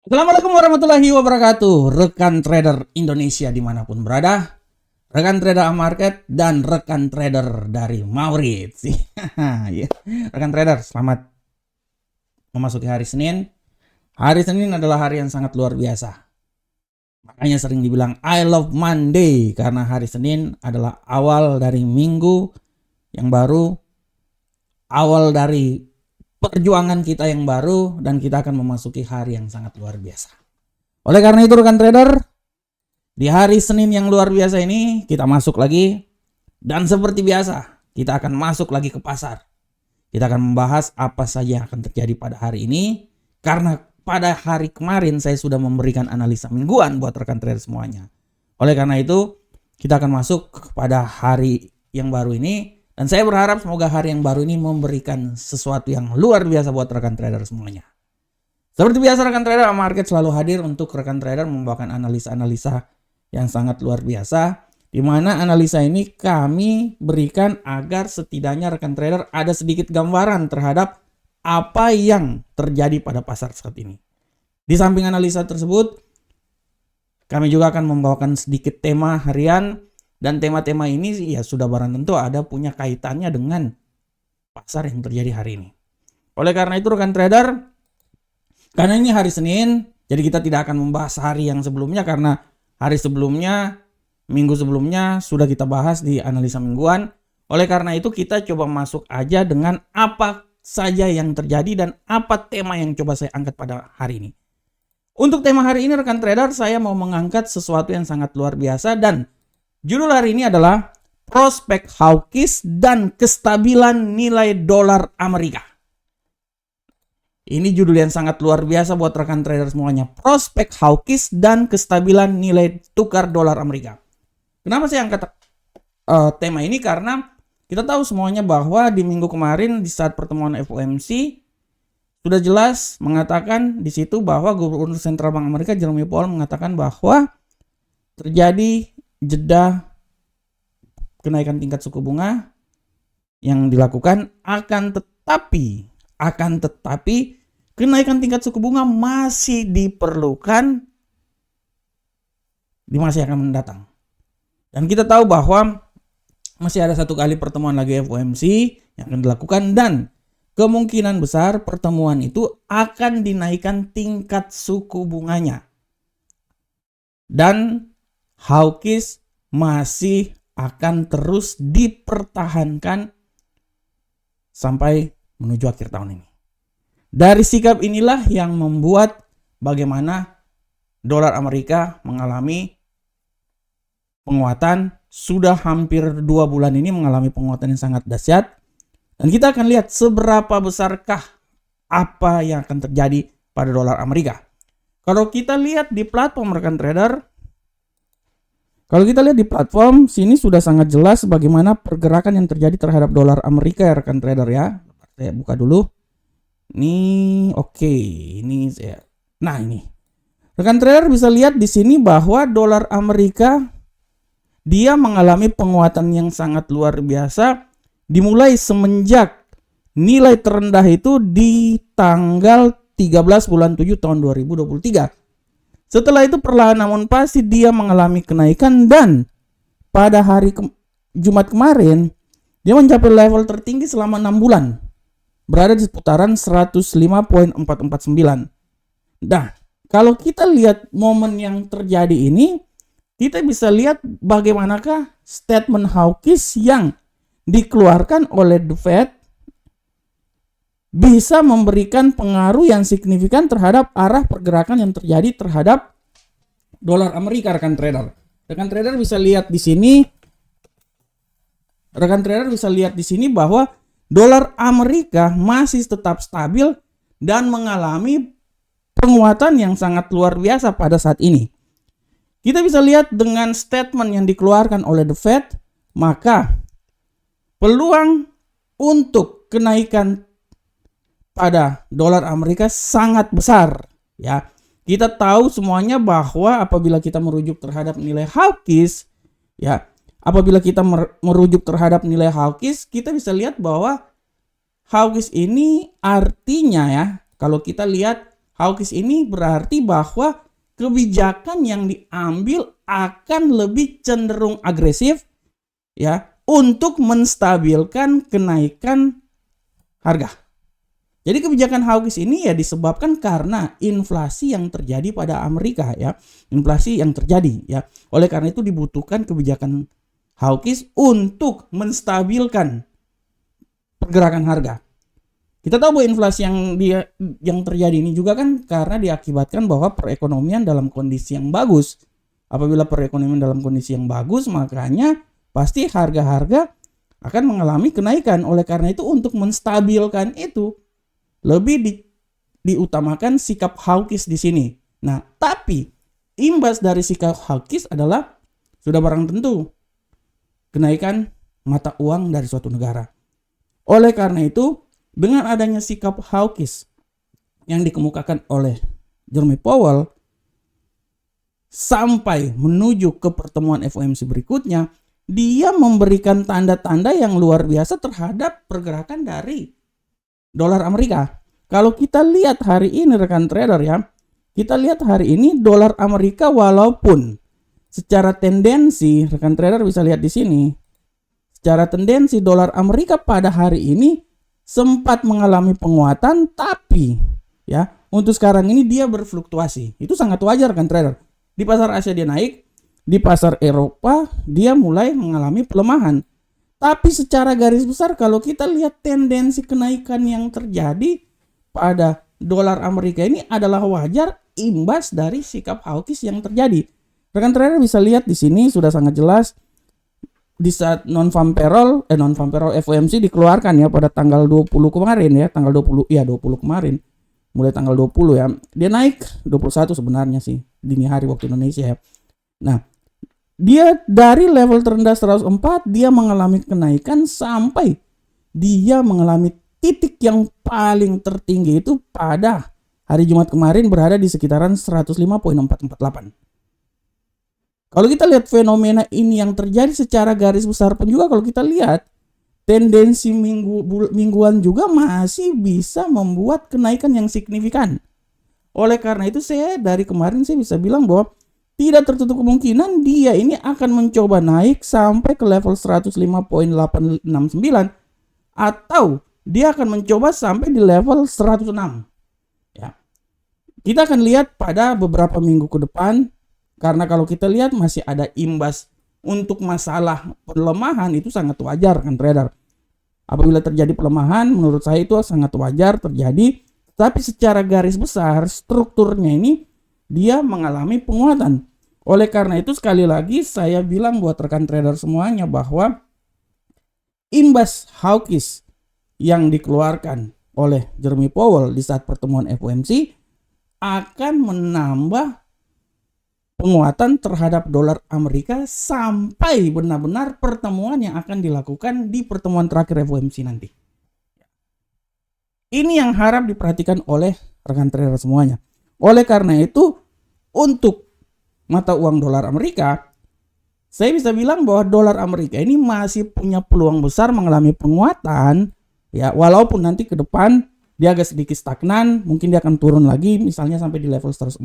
Assalamualaikum warahmatullahi wabarakatuh, rekan trader Indonesia dimanapun berada, rekan trader Market dan rekan trader dari Maurits. Ya. Rekan trader, selamat memasuki hari Senin. Hari Senin adalah hari yang sangat luar biasa. Makanya sering dibilang I love Monday, karena hari Senin adalah awal dari minggu yang baru, awal dari perjuangan kita yang baru, dan kita akan memasuki hari yang sangat luar biasa. Oleh karena itu rekan trader, di hari Senin yang luar biasa ini kita masuk lagi, dan seperti biasa kita akan masuk lagi ke pasar. Kita akan membahas apa saja yang akan terjadi pada hari ini, karena pada hari kemarin saya sudah memberikan analisa mingguan buat rekan trader semuanya. Oleh karena itu kita akan masuk kepada hari yang baru ini, dan saya berharap semoga hari yang baru ini memberikan sesuatu yang luar biasa buat rekan trader semuanya. Seperti biasa rekan trader Market selalu hadir untuk rekan trader membawakan analisa-analisa yang sangat luar biasa, di mana analisa ini kami berikan agar setidaknya rekan trader ada sedikit gambaran terhadap apa yang terjadi pada pasar saat ini. Di samping analisa tersebut, kami juga akan membawakan sedikit tema harian, dan tema-tema ini ya sudah barang tentu ada punya kaitannya dengan pasar yang terjadi hari ini. Oleh karena itu rekan trader, karena ini hari Senin, jadi kita tidak akan membahas hari yang sebelumnya, karena hari sebelumnya, minggu sebelumnya sudah kita bahas di analisa mingguan. Oleh karena itu kita coba masuk aja dengan apa saja yang terjadi dan apa tema yang coba saya angkat pada hari ini. Untuk tema hari ini rekan trader, saya mau mengangkat sesuatu yang sangat luar biasa, dan judul hari ini adalah prospek hawkish dan kestabilan nilai dolar Amerika. Ini judul yang sangat luar biasa buat rekan trader semuanya. Prospek hawkish dan kestabilan nilai tukar dolar Amerika. Kenapa saya angkat tema ini? Karena kita tahu semuanya bahwa di minggu kemarin di saat pertemuan FOMC sudah jelas mengatakan di situ bahwa Gubernur Sentral Bank Amerika Jerome Powell mengatakan bahwa terjadi jeda kenaikan tingkat suku bunga yang dilakukan, akan tetapi kenaikan tingkat suku bunga masih diperlukan di masa yang akan mendatang. Dan kita tahu bahwa masih ada satu kali pertemuan lagi FOMC yang akan dilakukan, dan kemungkinan besar pertemuan itu akan dinaikkan tingkat suku bunganya. Dan hawkish masih akan terus dipertahankan sampai menuju akhir tahun ini. Dari sikap inilah yang membuat bagaimana dolar Amerika mengalami penguatan. Sudah hampir 2 bulan ini mengalami penguatan yang sangat dahsyat. Dan kita akan lihat seberapa besarkah apa yang akan terjadi pada dolar Amerika. Kalau kita lihat di platform rekan trader, sini sudah sangat jelas bagaimana pergerakan yang terjadi terhadap dolar Amerika ya rekan trader ya. Saya buka dulu. Nih, oke, ini saya. Nah, ini. Rekan trader bisa lihat di sini bahwa dolar Amerika dia mengalami penguatan yang sangat luar biasa dimulai semenjak nilai terendah itu di tanggal 13 bulan 7 tahun 2023. Setelah itu perlahan namun pasti dia mengalami kenaikan, dan pada hari Jumat kemarin dia mencapai level tertinggi selama 6 bulan. Berada di seputaran 105.449. Nah, kalau kita lihat momen yang terjadi ini, kita bisa lihat bagaimanakah statement hawkish yang dikeluarkan oleh The Fed bisa memberikan pengaruh yang signifikan terhadap arah pergerakan yang terjadi terhadap dolar Amerika rekan trader. Rekan trader bisa lihat di sini bahwa dolar Amerika masih tetap stabil dan mengalami penguatan yang sangat luar biasa pada saat ini. Kita bisa lihat dengan statement yang dikeluarkan oleh The Fed, maka peluang untuk kenaikan pada dolar Amerika sangat besar ya. Kita tahu semuanya bahwa apabila kita merujuk terhadap nilai hawkish ya, kita bisa lihat bahwa hawkish ini artinya ya, kalau kita lihat hawkish ini berarti bahwa kebijakan yang diambil akan lebih cenderung agresif ya untuk menstabilkan kenaikan harga. Jadi kebijakan hawkish ini ya disebabkan karena inflasi yang terjadi pada Amerika ya. Inflasi yang terjadi ya. Oleh karena itu dibutuhkan kebijakan hawkish untuk menstabilkan pergerakan harga. Kita tahu bahwa inflasi yang terjadi ini juga kan karena diakibatkan bahwa perekonomian dalam kondisi yang bagus. Apabila perekonomian dalam kondisi yang bagus, makanya pasti harga-harga akan mengalami kenaikan. Oleh karena itu untuk menstabilkan itu lebih diutamakan sikap hawkish di sini. Nah, tapi imbas dari sikap hawkish adalah sudah barang tentu kenaikan mata uang dari suatu negara. Oleh karena itu, dengan adanya sikap hawkish yang dikemukakan oleh Jerome Powell sampai menuju ke pertemuan FOMC berikutnya, dia memberikan tanda-tanda yang luar biasa terhadap pergerakan dari dolar Amerika. Kalau kita lihat hari ini rekan trader ya, kita lihat hari ini dolar Amerika walaupun secara tendensi rekan trader bisa lihat di sini, secara tendensi dolar Amerika pada hari ini sempat mengalami penguatan, tapi ya untuk sekarang ini dia berfluktuasi. Itu sangat wajar rekan trader. Di pasar Asia dia naik, di pasar Eropa dia mulai mengalami pelemahan. Tapi secara garis besar kalau kita lihat tendensi kenaikan yang terjadi pada dolar Amerika ini adalah wajar imbas dari sikap hawkish yang terjadi. Rekan trader bisa lihat di sini sudah sangat jelas di saat non-farm payroll FOMC dikeluarkan ya pada tanggal 20 kemarin ya, tanggal 20 kemarin. Mulai tanggal 20 ya. Dia naik 21 sebenarnya sih dini hari waktu Indonesia ya. Nah, dia dari level terendah 104 dia mengalami kenaikan sampai dia mengalami titik yang paling tertinggi itu pada hari Jumat kemarin berada di sekitaran 105.448. Kalau kita lihat fenomena ini yang terjadi secara garis besar pun juga kalau kita lihat tendensi mingguan juga masih bisa membuat kenaikan yang signifikan. Oleh karena itu saya dari kemarin saya bisa bilang bahwa tidak tertutup kemungkinan dia ini akan mencoba naik sampai ke level 105.869 atau dia akan mencoba sampai di level 106. Ya. Kita akan lihat pada beberapa minggu ke depan karena kalau kita lihat masih ada imbas untuk masalah pelemahan itu sangat wajar kan trader. Apabila terjadi pelemahan menurut saya itu sangat wajar terjadi, tapi secara garis besar strukturnya ini dia mengalami penguatan. Oleh karena itu sekali lagi saya bilang buat rekan trader semuanya bahwa imbas hawkish yang dikeluarkan oleh Jerome Powell di saat pertemuan FOMC akan menambah penguatan terhadap dolar Amerika sampai benar-benar pertemuan yang akan dilakukan di pertemuan terakhir FOMC nanti. Ini yang harap diperhatikan oleh rekan trader semuanya. Oleh karena itu untuk mata uang dolar Amerika, saya bisa bilang bahwa dolar Amerika ini masih punya peluang besar mengalami penguatan ya, walaupun nanti ke depan dia agak sedikit stagnan, mungkin dia akan turun lagi misalnya sampai di level 104,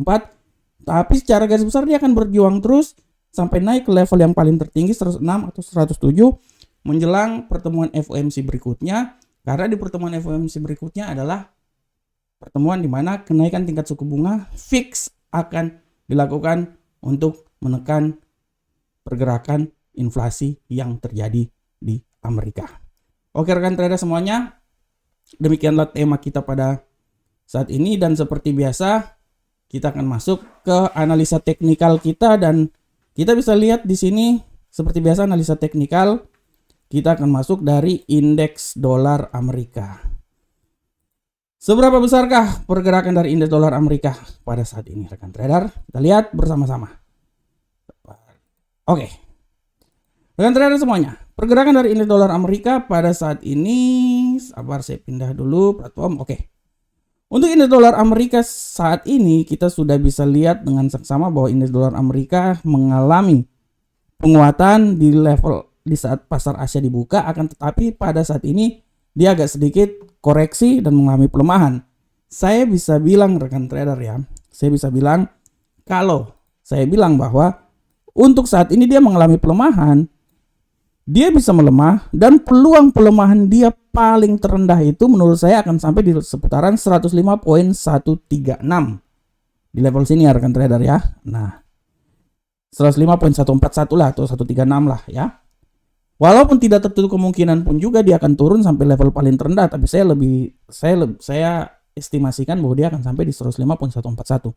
tapi secara garis besar dia akan berjuang terus sampai naik ke level yang paling tertinggi 106 atau 107 menjelang pertemuan FOMC berikutnya, karena di pertemuan FOMC berikutnya adalah pertemuan di mana kenaikan tingkat suku bunga fix akan dilakukan untuk menekan pergerakan inflasi yang terjadi di Amerika. Oke rekan trader semuanya, demikianlah tema kita pada saat ini dan seperti biasa kita akan masuk ke analisa teknikal kita dan kita bisa lihat di sini seperti biasa analisa teknikal kita akan masuk dari indeks dolar Amerika. Seberapa besarkah pergerakan dari indeks dolar Amerika pada saat ini rekan trader? Kita lihat bersama-sama. Oke. Rekan trader semuanya, pergerakan dari indeks dolar Amerika pada saat ini, sabar saya pindah dulu platform. Oke. Untuk indeks dolar Amerika saat ini kita sudah bisa lihat dengan seksama bahwa indeks dolar Amerika mengalami penguatan di level di saat pasar Asia dibuka, akan tetapi pada saat ini dia agak sedikit koreksi dan mengalami pelemahan. saya bisa bilang rekan trader ya, saya bisa bilang kalau saya bilang bahwa untuk saat ini dia mengalami pelemahan, dia bisa melemah dan peluang pelemahan dia paling terendah itu menurut saya akan sampai di seputaran 105.136 di level sini ya rekan trader ya. Nah, 105.141 lah atau 136 lah ya. Walaupun tidak tertutup kemungkinan pun juga dia akan turun sampai level paling terendah, tapi saya estimasikan bahwa dia akan sampai di 105.141.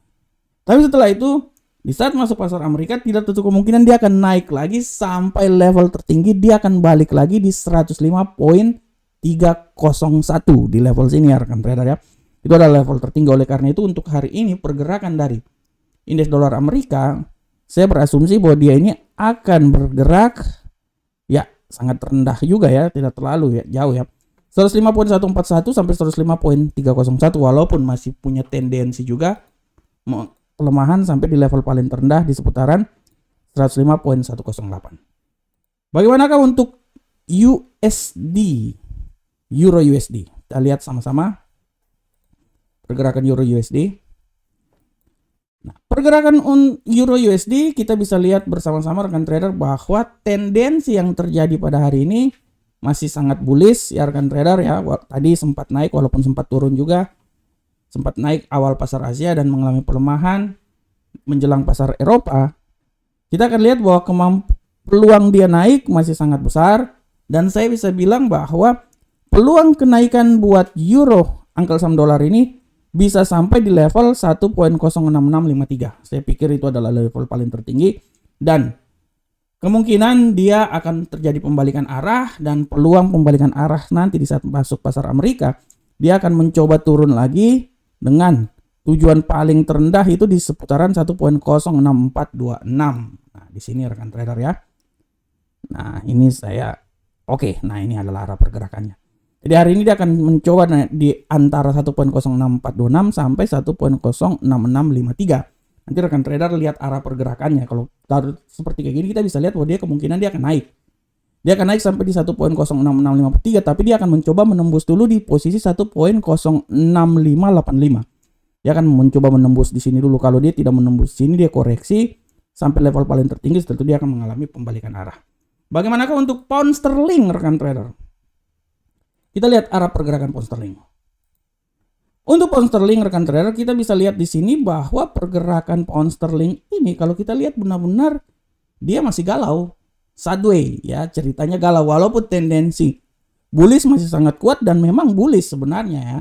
Tapi setelah itu di saat masuk pasar Amerika tidak tertutup kemungkinan dia akan naik lagi sampai level tertinggi, dia akan balik lagi di 105.301 di level sini ya rekan trader ya. Itu adalah level tertinggi. Oleh karena itu untuk hari ini pergerakan dari indeks dolar Amerika, saya berasumsi bahwa dia ini akan bergerak ya sangat rendah juga ya, tidak terlalu ya jauh ya. 105.141 sampai 105.301 walaupun masih punya tendensi juga pelemahan sampai di level paling terendah di seputaran 105.108. Bagaimanakah untuk USD, Euro USD? Kita lihat sama-sama pergerakan Euro USD. Nah, pergerakan Euro USD kita bisa lihat bersama-sama rekan trader bahwa tendensi yang terjadi pada hari ini masih sangat bullish ya rekan trader ya. Tadi sempat naik walaupun sempat turun juga. Sempat naik awal pasar Asia dan mengalami pelemahan menjelang pasar Eropa. Kita akan lihat bahwa peluang dia naik masih sangat besar dan saya bisa bilang bahwa peluang kenaikan buat euro angka saham dolar ini bisa sampai di level 1.06653. Saya pikir itu adalah level paling tertinggi dan kemungkinan dia akan terjadi pembalikan arah dan peluang pembalikan arah nanti di saat masuk pasar Amerika, dia akan mencoba turun lagi dengan tujuan paling terendah itu di seputaran 1.06426. Nah, di sini rekan trader ya. Nah, ini nah ini adalah arah pergerakannya. Jadi hari ini dia akan mencoba di antara 1.06426 sampai 1.06653. Nanti rekan trader lihat arah pergerakannya. Kalau seperti kayak gini kita bisa lihat bahwa dia kemungkinan dia akan naik. Dia akan naik sampai di 1.06653 tapi dia akan mencoba menembus dulu di posisi 1.06585. Dia akan mencoba menembus di sini dulu. Kalau dia tidak menembus sini dia koreksi sampai level paling tertinggi, setelah itu dia akan mengalami pembalikan arah. Bagaimanakah untuk pound sterling rekan trader? Kita lihat arah pergerakan pound sterling. Untuk pound sterling rekan trader kita bisa lihat di sini bahwa pergerakan pound sterling ini kalau kita lihat benar-benar dia masih galau. Sideways ya, ceritanya galau walaupun tendensi bullish masih sangat kuat dan memang bullish sebenarnya ya.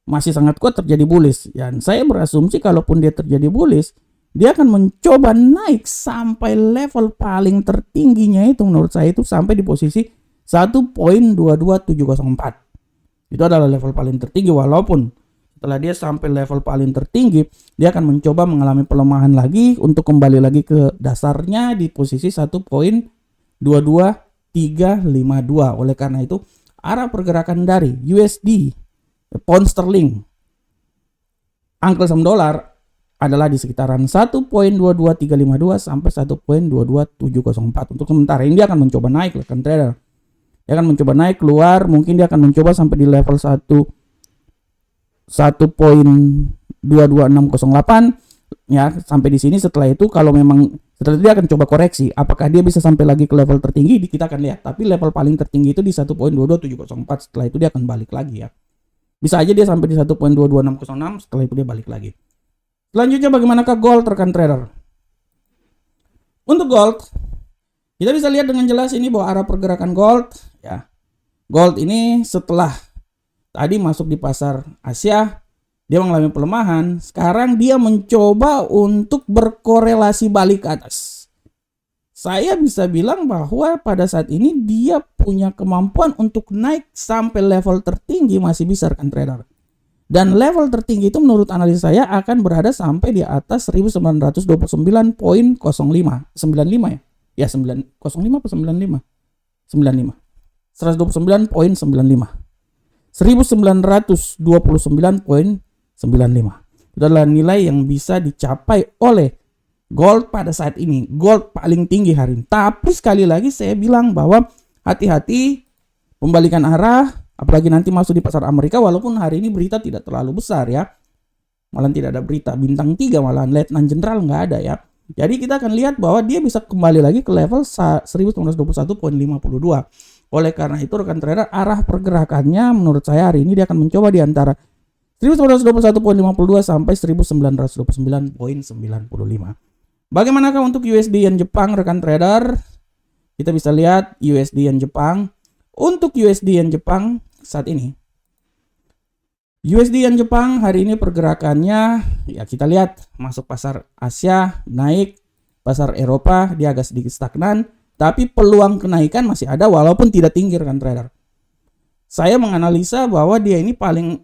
Masih sangat kuat terjadi bullish. Dan saya berasumsi kalaupun dia terjadi bullish, dia akan mencoba naik sampai level paling tertingginya itu menurut saya itu sampai di posisi 1.22704. Itu adalah level paling tertinggi walaupun setelah dia sampai level paling tertinggi, dia akan mencoba mengalami pelemahan lagi untuk kembali lagi ke dasarnya di posisi 1.22352. Oleh karena itu, arah pergerakan dari USD, pound sterling, angka saham dolar adalah di sekitaran 1.22352 sampai 1.22704. Untuk sementara ini dia akan mencoba naik rekan trader. Dia akan mencoba naik keluar, mungkin dia akan mencoba sampai di level 1.22608 ya, sampai di sini. Setelah itu kalau memang setelah itu dia akan coba koreksi apakah dia bisa sampai lagi ke level tertinggi, kita akan lihat. Tapi level paling tertinggi itu di 1.22704. Setelah itu dia akan balik lagi ya. Bisa aja dia sampai di 1.22606, setelah itu dia balik lagi. Selanjutnya bagaimanakah gold rekan trader? Untuk gold kita bisa lihat dengan jelas ini bahwa arah pergerakan gold ya. Gold ini setelah tadi masuk di pasar Asia, dia mengalami pelemahan. Sekarang dia mencoba untuk berkorelasi balik ke atas. Saya bisa bilang bahwa pada saat ini dia punya kemampuan untuk naik sampai level tertinggi masih bisa rekan trader. Dan level tertinggi itu menurut analisa saya akan berada sampai di atas 1929.05. 95 ya. Ya 05 atau 95? 95. 129.95. 1929.95. Itu adalah nilai yang bisa dicapai oleh gold pada saat ini. Gold paling tinggi hari ini. Tapi sekali lagi saya bilang bahwa hati-hati pembalikan arah Apalagi nanti masuk di pasar Amerika, walaupun hari ini berita tidak terlalu besar ya. Malah tidak ada berita bintang 3, malahan Letnan Jenderal nggak ada ya. Jadi kita akan lihat bahwa dia bisa kembali lagi ke level 1921.52. Oleh karena itu rekan trader, arah pergerakannya menurut saya hari ini dia akan mencoba di antara 1921.52 sampai 1929.95. Bagaimanakah untuk USD Yen Jepang rekan trader? Kita bisa lihat USD Yen Jepang. Untuk USD Yen Jepang saat ini, USD Yen Jepang hari ini pergerakannya ya kita lihat masuk pasar Asia naik, pasar Eropa dia agak sedikit stagnan, tapi peluang kenaikan masih ada walaupun tidak tinggi rekan trader. Saya menganalisa bahwa dia ini paling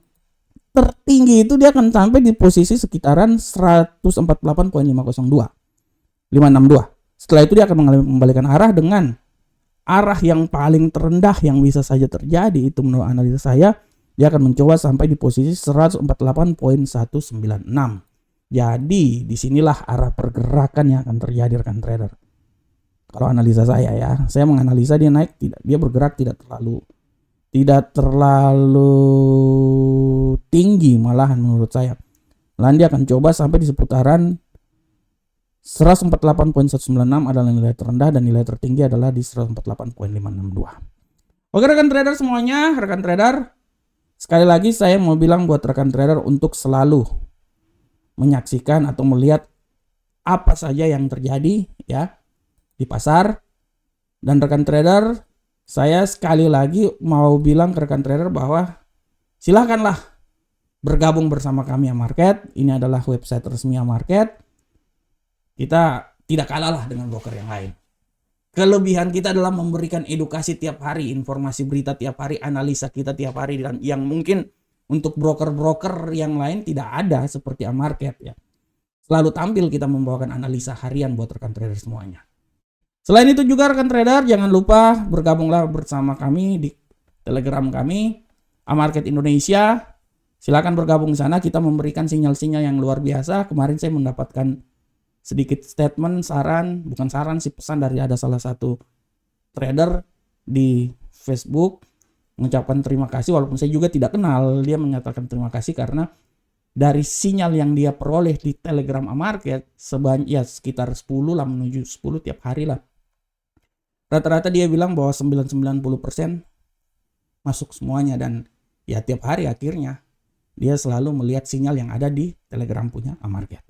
tertinggi itu dia akan sampai di posisi sekitaran 148.502. Setelah itu dia akan mengembalikan arah dengan arah yang paling terendah yang bisa saja terjadi itu menurut analisa saya. Dia akan mencoba sampai di posisi 148.196. Jadi disinilah arah pergerakan yang akan terjadi rekan trader. Kalau analisa saya ya, saya menganalisa dia naik tidak, dia bergerak tidak terlalu tinggi malahan menurut saya. Lalu dia akan coba sampai di seputaran 148.196 adalah nilai terendah dan nilai tertinggi adalah di 148.562. Oke rekan trader semuanya, rekan trader. Sekali lagi saya mau bilang buat rekan trader untuk selalu menyaksikan atau melihat apa saja yang terjadi ya di pasar. Dan rekan trader, saya sekali lagi mau bilang ke rekan trader bahwa silakanlah bergabung bersama kami Amarket. Ini adalah website resmi Amarket. Kita tidak kalah lah dengan broker yang lain. Kelebihan kita adalah memberikan edukasi tiap hari, informasi berita tiap hari, analisa kita tiap hari, dan yang mungkin untuk broker-broker yang lain tidak ada seperti Amarket ya. Selalu tampil kita membawakan analisa harian buat rekan trader semuanya. Selain itu juga rekan trader jangan lupa bergabunglah bersama kami di Telegram kami Amarket Indonesia. Silakan bergabung di sana, kita memberikan sinyal-sinyal yang luar biasa. Kemarin saya mendapatkan sedikit statement, bukan saran sih, pesan dari ada salah satu trader di Facebook mengucapkan terima kasih walaupun saya juga tidak kenal. Dia menyatakan terima kasih karena dari sinyal yang dia peroleh di Telegram Amarket sebanyak ya sekitar 10 lah menuju 10 tiap hari lah. Rata-rata dia bilang bahwa 90% masuk semuanya dan ya tiap hari akhirnya dia selalu melihat sinyal yang ada di Telegram punya Amarket.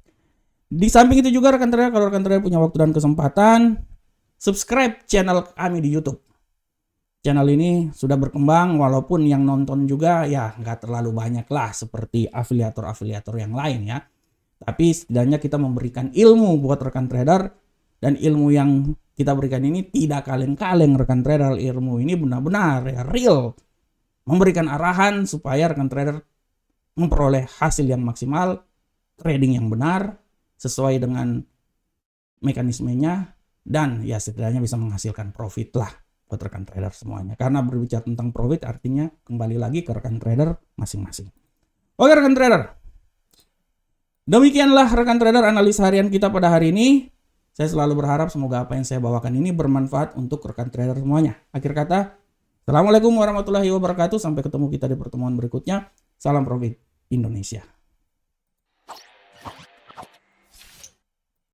Di samping itu juga rekan trader, kalau rekan trader punya waktu dan kesempatan, subscribe channel kami di YouTube. Channel ini sudah berkembang walaupun yang nonton juga ya nggak terlalu banyak lah seperti afiliator-afiliator yang lain ya. Tapi setidaknya kita memberikan ilmu buat rekan trader dan ilmu yang kita berikan ini tidak kaleng-kaleng rekan trader. Ilmu ini benar-benar ya real. Memberikan arahan supaya rekan trader memperoleh hasil yang maksimal, trading yang benar, sesuai dengan mekanismenya dan ya setidaknya bisa menghasilkan profit lah buat rekan trader semuanya. Karena berbicara tentang profit artinya kembali lagi ke rekan trader masing-masing. Oke rekan trader, demikianlah rekan trader analisa harian kita pada hari ini. Saya selalu berharap semoga apa yang saya bawakan ini bermanfaat untuk rekan trader semuanya. Akhir kata, Assalamualaikum warahmatullahi wabarakatuh. Sampai ketemu kita di pertemuan berikutnya. Salam profit Indonesia.